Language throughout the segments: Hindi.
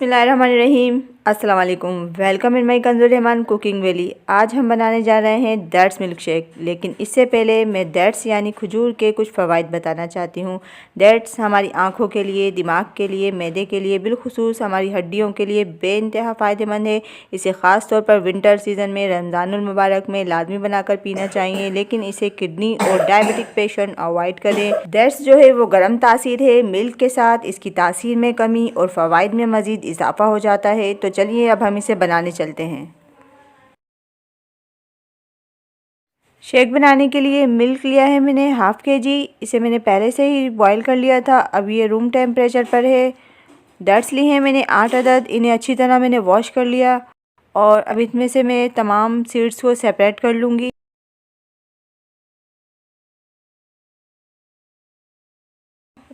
बिस्मिल्लाहिर्रहमानिर्रहीम। अस्सलाम वालेकुम। Welcome in my Kanzul Rahman cooking valley. आज हम बनाने जा रहे हैं डेट्स मिल्क शेक। लेकिन इससे पहले मैं डेट्स यानी खजूर के कुछ फ़वाइद बताना चाहती हूँ। डेट्स हमारी आँखों के लिए, दिमाग के लिए, मैदे के लिए, बिलखुसूस हमारी हड्डियों के लिए बेइंतहा फ़ायदेमंद है। इसे ख़ास तौर पर विंटर सीज़न में, रमज़ानुल मुबारक में लाजमी बनाकर पीना चाहिए। लेकिन इसे किडनी और डायबिटिक पेशेंट अवॉइड करें। डेट्स जो है वो गर्म तासीर है, मिल्क के साथ इसकी तासीर में कमी और फ़वाइद में मज़ीद इजाफ़ा हो जाता है। तो चलिए अब हम इसे बनाने चलते हैं। शेक बनाने के लिए मिल्क लिया है मैंने हाफ़ केजी। इसे मैंने पहले से ही बॉईल कर लिया था, अब ये रूम टेम्परेचर पर है। डेट्स लिए हैं मैंने 8 अदद। इन्हें अच्छी तरह मैंने वॉश कर लिया और अब इसमें से मैं तमाम सीड्स को सेपरेट कर लूँगी।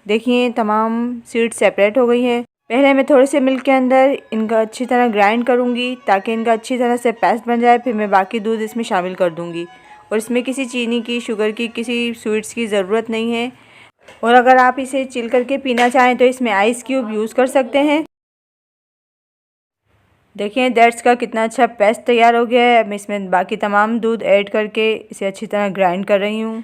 देखिए तमाम सीड्स सेपरेट हो गई हैं। पहले मैं थोड़े से मिल्क के अंदर इनका अच्छी तरह ग्राइंड करूँगी ताकि इनका अच्छी तरह से पेस्ट बन जाए। फिर मैं बाकी दूध इसमें शामिल कर दूँगी और इसमें किसी चीनी की, शुगर की, किसी स्वीट्स की ज़रूरत नहीं है। और अगर आप इसे चिल करके पीना चाहें तो इसमें आइस क्यूब यूज़ कर सकते हैं। देखिए डेट्स का कितना अच्छा पेस्ट तैयार हो गया है। मैं इसमें बाकी तमाम दूध ऐड करके इसे अच्छी तरह ग्राइंड कर रही हूँ।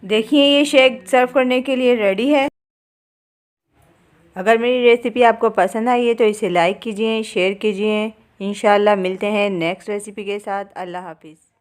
देखिए ये शेक सर्व करने के लिए रेडी है। अगर मेरी रेसिपी आपको पसंद आई है तो इसे लाइक कीजिए, शेयर कीजिए। इंशाल्लाह मिलते हैं नेक्स्ट रेसिपी के साथ। अल्लाह हाफिज़।